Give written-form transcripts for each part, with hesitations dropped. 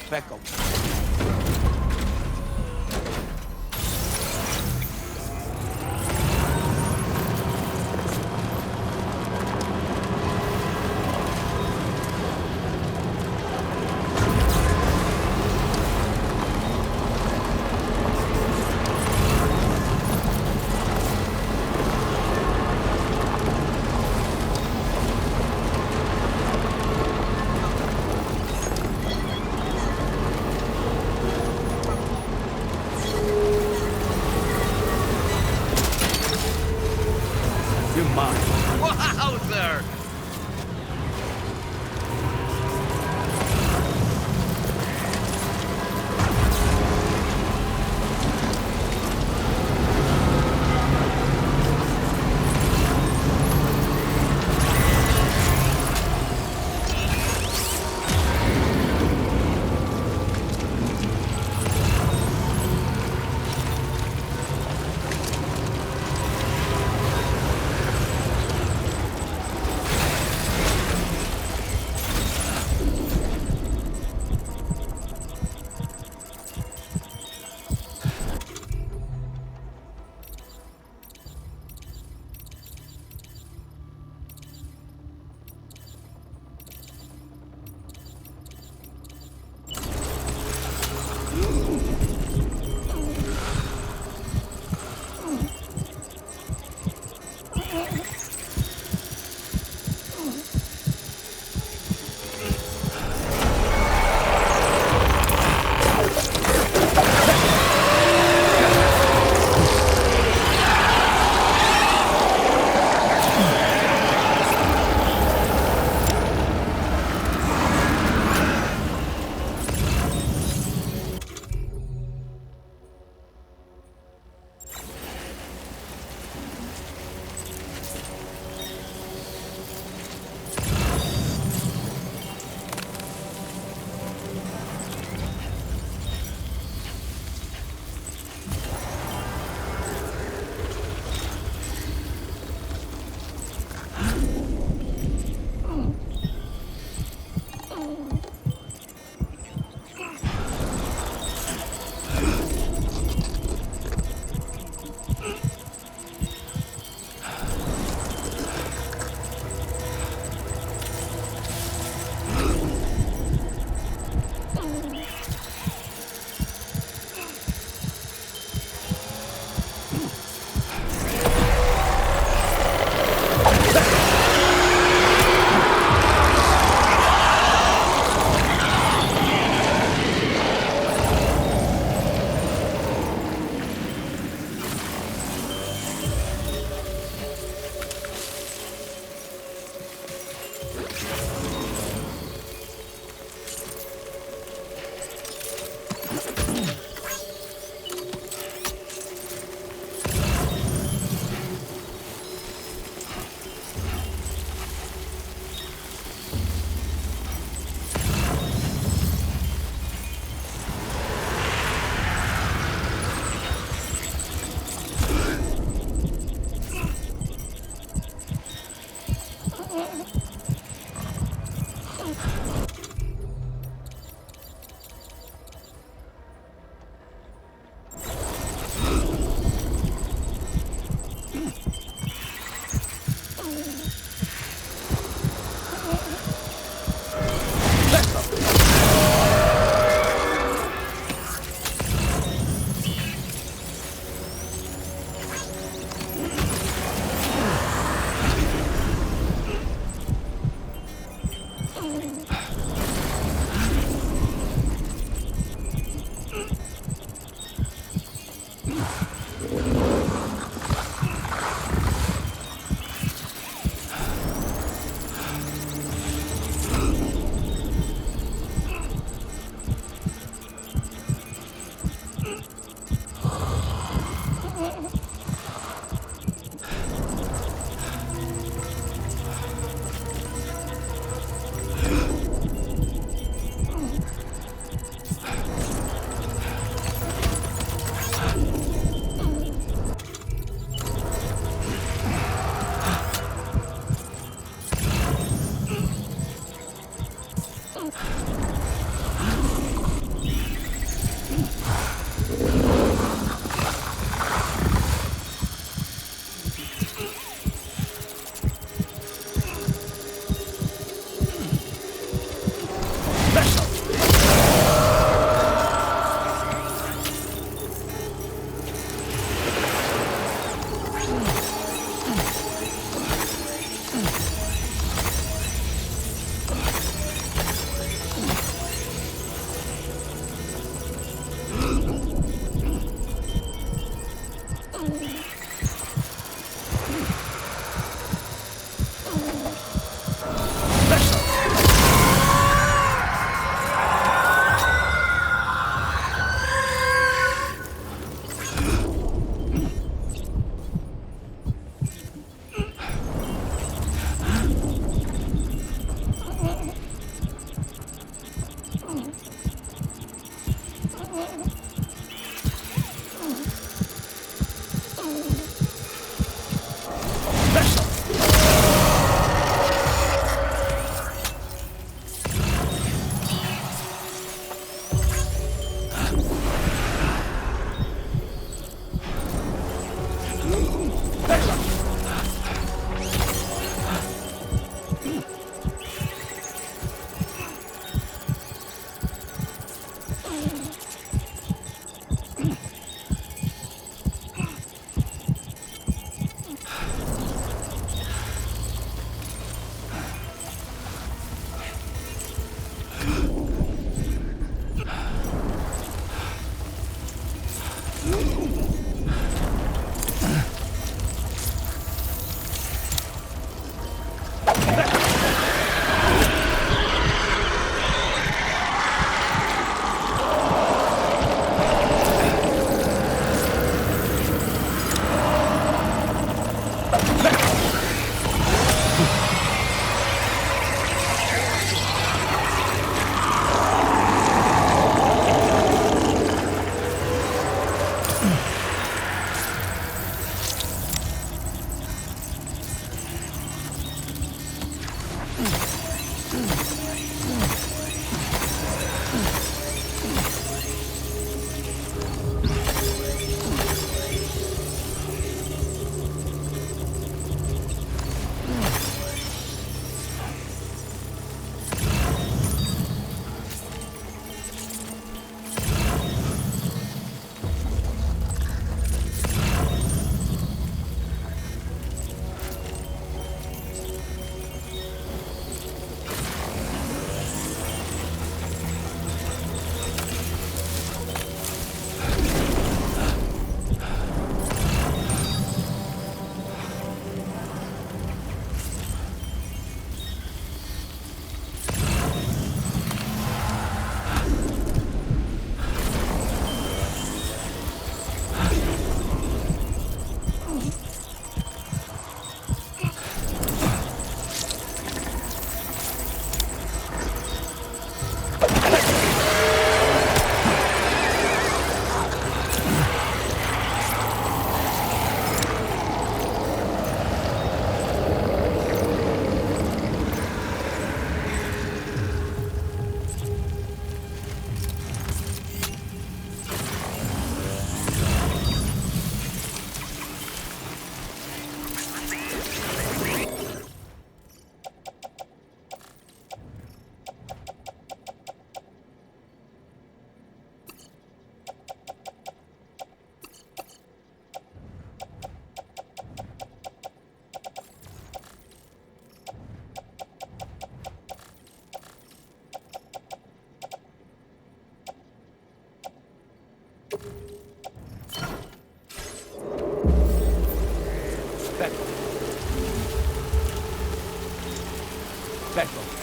respect them.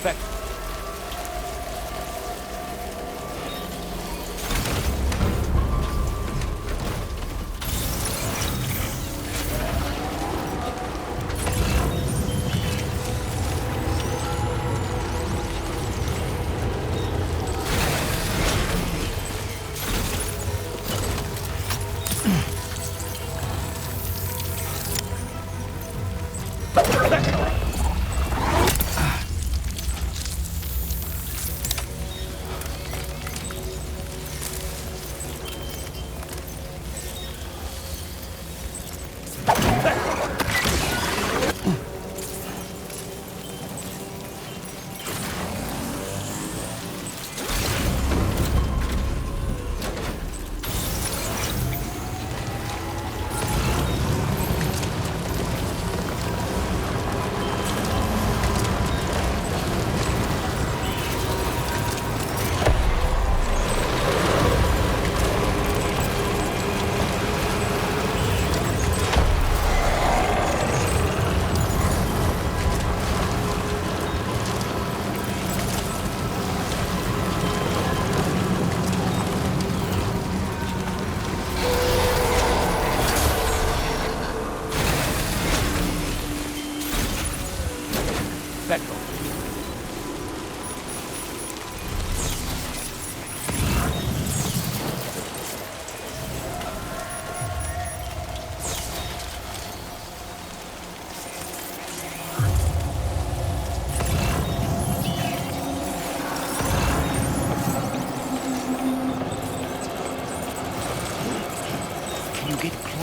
Back.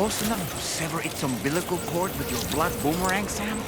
Close enough to sever its umbilical cord with your blood boomerang, Sam?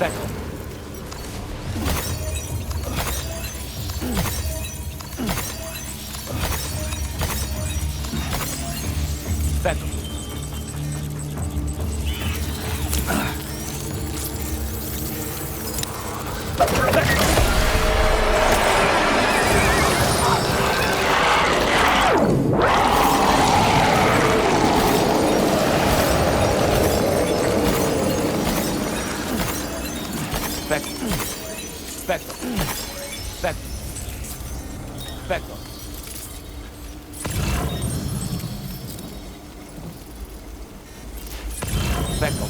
Speckle. Speckle. Speckle. Speckle. Speckle. Speckle.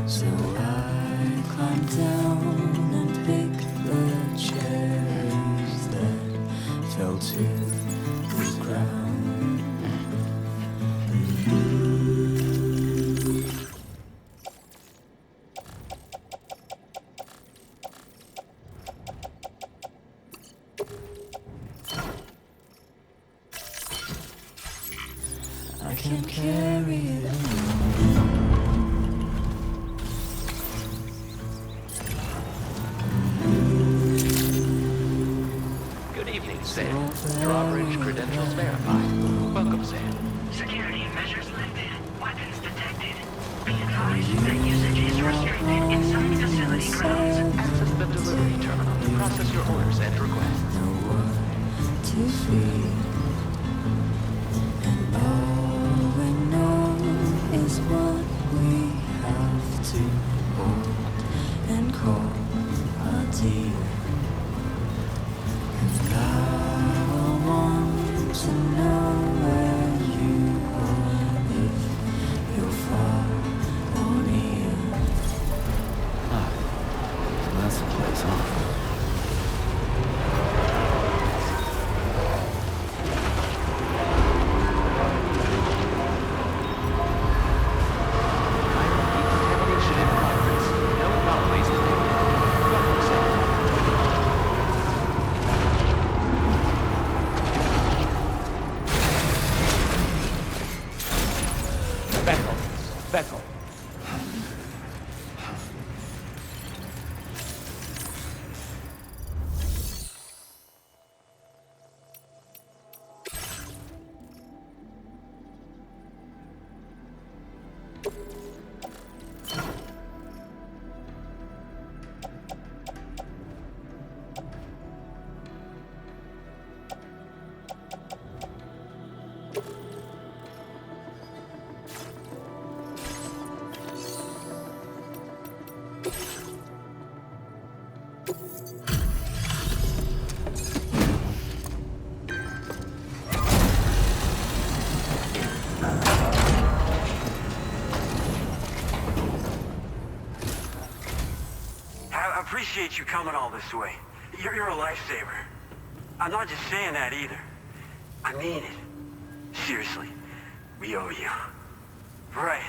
So I climbed down and picked the cherries that fell to the ground. I can't carry it alone. Good evening, Sam. Drawbridge credentials verified. Welcome, Sam. Security measures lifted. Weapons detected. Be advised that usage is restricted inside facility grounds. Access the delivery terminal to process your orders and requests. No one to feed, and all we know is what we back home. I appreciate you coming all this way. You're a lifesaver. I'm not just saying that either. I mean it. Seriously, we owe you. Right.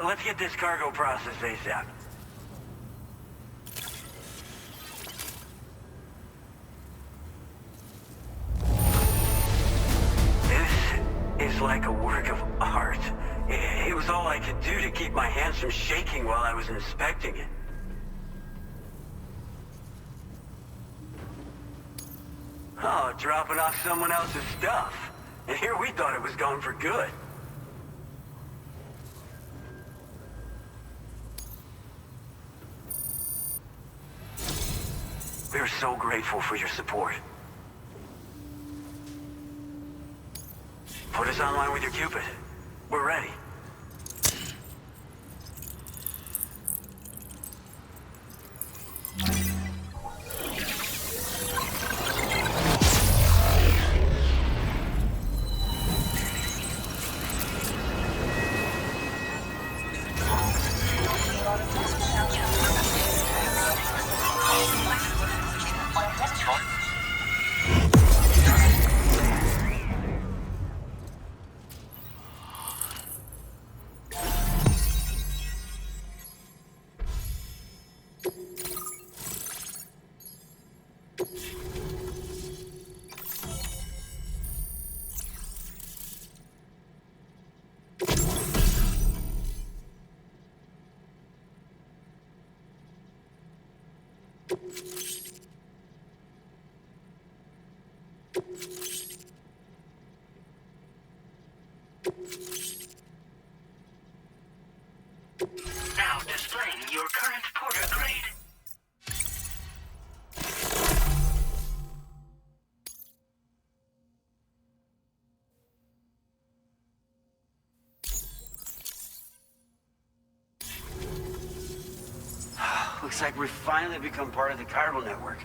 Let's get this cargo processed ASAP. This is like a work of art. It was all I could do to keep my hands from shaking while I was inspecting it. Oh, dropping off someone else's stuff. And here we thought it was gone for good. We're so grateful for your support. Put us online with your Cupid. We're ready. Now displaying your current porter grade. Looks like we've finally become part of the chiral network.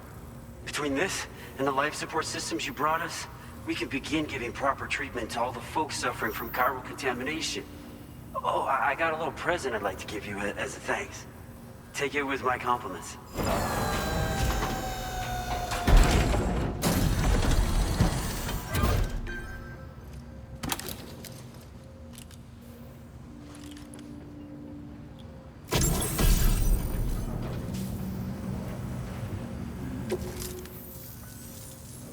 Between this and the life support systems you brought us, we can begin giving proper treatment to all the folks suffering from chiral contamination. Oh, I got a little present I'd like to give you as a thanks. Take it with my compliments.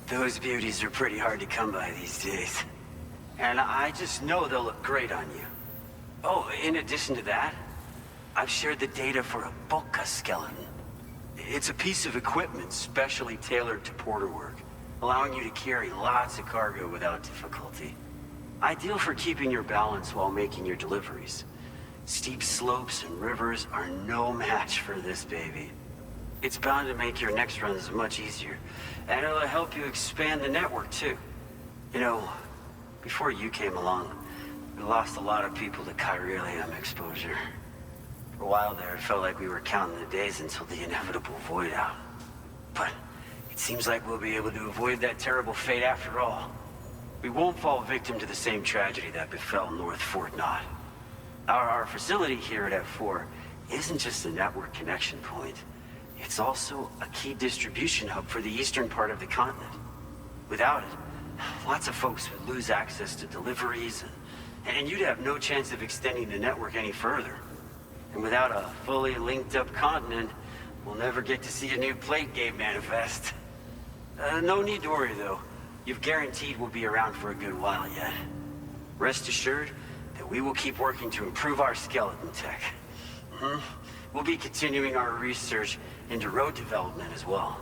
Those beauties are pretty hard to come by these days. And I just know they'll look great on you. Oh, in addition to that, I've shared the data for a Boca skeleton. It's a piece of equipment specially tailored to porter work, allowing you to carry lots of cargo without difficulty. Ideal for keeping your balance while making your deliveries. Steep slopes and rivers are no match for this baby. It's bound to make your next runs much easier, and it'll help you expand the network too. You know, before you came along, we lost a lot of people to chiralium exposure. For a while there, it felt like we were counting the days until the inevitable void out. But it seems like we'll be able to avoid that terrible fate after all. We won't fall victim to the same tragedy that befell North Fort Knott. Our facility here at F4 isn't just a network connection point. It's also a key distribution hub for the eastern part of the continent. Without it, lots of folks would lose access to deliveries, and you'd have no chance of extending the network any further. And without a fully linked up continent, we'll never get to see a new plate game manifest. No need to worry though. You've guaranteed we'll be around for a good while yet. Rest assured, that we will keep working to improve our skeleton tech. We'll be continuing our research into road development as well.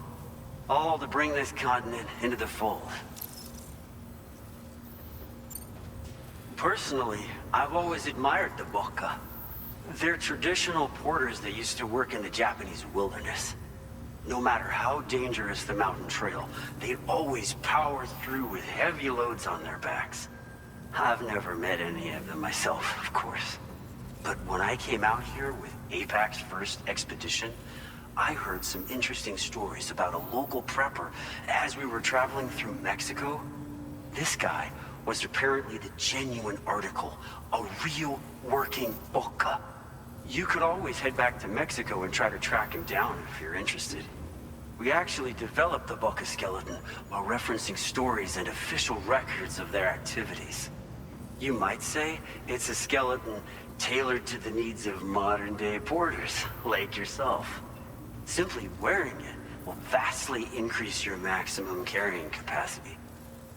All to bring this continent into the fold. Personally, I've always admired the Boca. They're traditional porters that used to work in the Japanese wilderness. No matter how dangerous the mountain trail, they always power through with heavy loads on their backs. I've never met any of them myself, of course. But when I came out here with APAC's first expedition, I heard some interesting stories about a local prepper as we were traveling through Mexico. This guy was apparently the genuine article, a real working Boca. You could always head back to Mexico and try to track him down if you're interested. We actually developed the Boca skeleton while referencing stories and official records of their activities. You might say it's a skeleton tailored to the needs of modern-day porters, like yourself. Simply wearing it will vastly increase your maximum carrying capacity.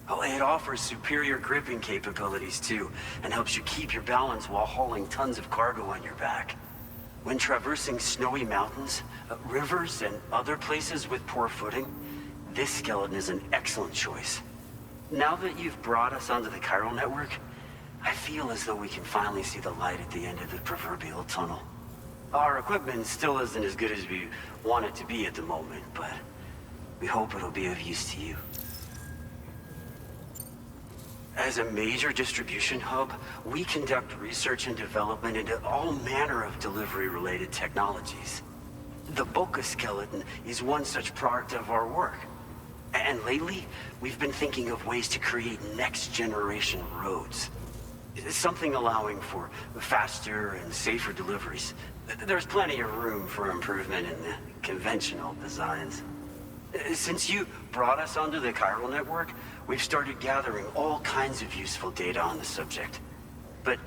Oh, it offers superior gripping capabilities too, and helps you keep your balance while hauling tons of cargo on your back. When traversing snowy mountains, rivers, and other places with poor footing, this skeleton is an excellent choice. Now that you've brought us onto the chiral network, I feel as though we can finally see the light at the end of the proverbial tunnel. Our equipment still isn't as good as we want it to be at the moment, but we hope it'll be of use to you. As a major distribution hub, we conduct research and development into all manner of delivery-related technologies. The Boca skeleton is one such product of our work. And lately, we've been thinking of ways to create next-generation roads. Something allowing for faster and safer deliveries. There's plenty of room for improvement in the conventional designs. Since you brought us onto the chiral network, we've started gathering all kinds of useful data on the subject. But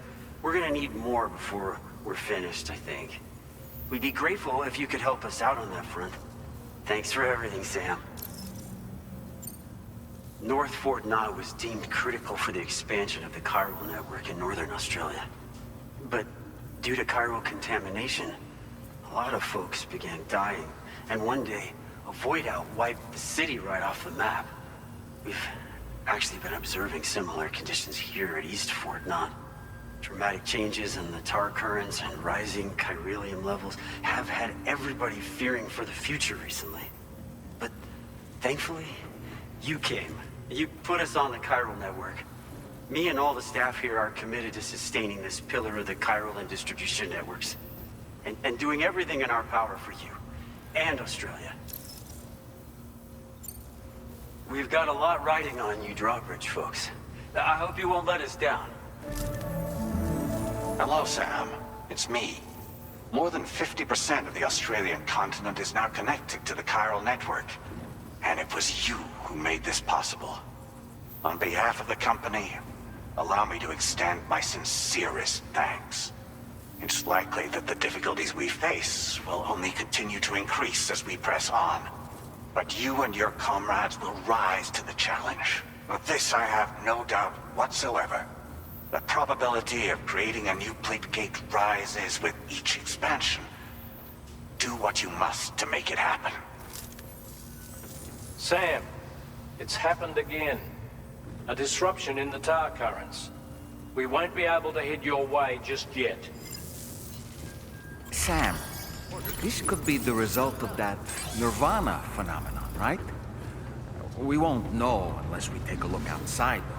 we're gonna need more before we're finished, I think. We'd be grateful if you could help us out on that front. Thanks for everything, Sam. North Fort Knott was deemed critical for the expansion of the chiral network in northern Australia. But due to chiral contamination, a lot of folks began dying, and one day, a void out wiped the city right off the map. We've actually been observing similar conditions here at East Fort Knott. Dramatic changes in the tar currents and rising chiralium levels have had everybody fearing for the future recently. But thankfully, you came. You put us on the chiral network. Me and all the staff here are committed to sustaining this pillar of the chiral and distribution networks. And doing everything in our power for you and Australia. We've got a lot riding on you drawbridge folks. I hope you won't let us down. Hello, Sam. It's me. More than 50% of the Australian continent is now connected to the chiral network. And it was you who made this possible. On behalf of the company, allow me to extend my sincerest thanks. It's likely that the difficulties we face will only continue to increase as we press on. But you and your comrades will rise to the challenge. Of this I have no doubt whatsoever. The probability of creating a new plate gate rises with each expansion. Do what you must to make it happen. Sam, it's happened again. A disruption in the tar currents. We won't be able to head your way just yet. Sam, this could be the result of that Nirvana phenomenon, right? We won't know unless we take a look outside, though.